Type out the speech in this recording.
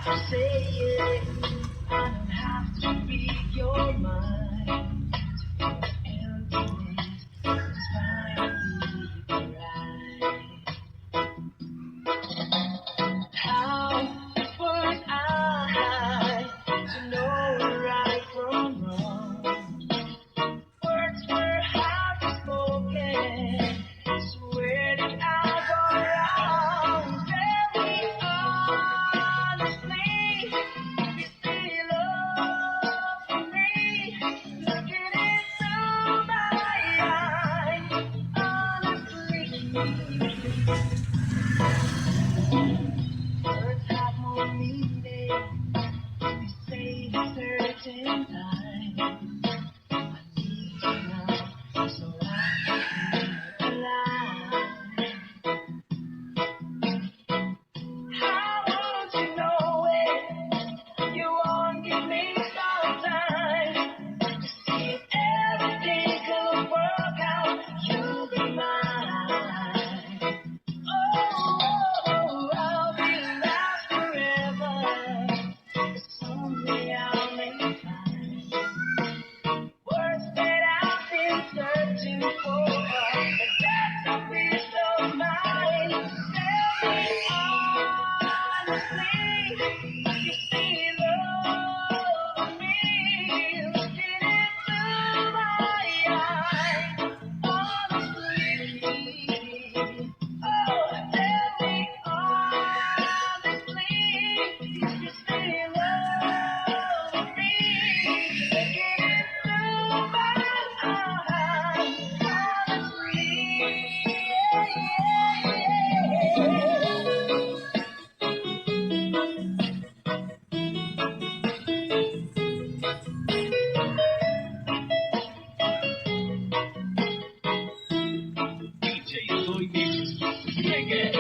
Say it, I don't have to read your mind. Emptiness is finally right. How was I to know right from wrong? Words were hard spoken, so where did I go wrong? Tell me honestly, you still love me? Looking into my eyes, honestly. Words have more meaning. They say a certain time. I need you now, so I can feel alive. How won't you know it? You won't give me some time to see if everything could work out. You'll be mine. Oh, I'll be last forever. Someday I'll make time. Words that I've been searching for. The depths of peace of mind. Tell me honestly, you still love me. Looking into my eyes, honestly. Oh, tell me honestly, you still love me. Looking into my eyes, honestly. DJ Soy Mix. Reggae.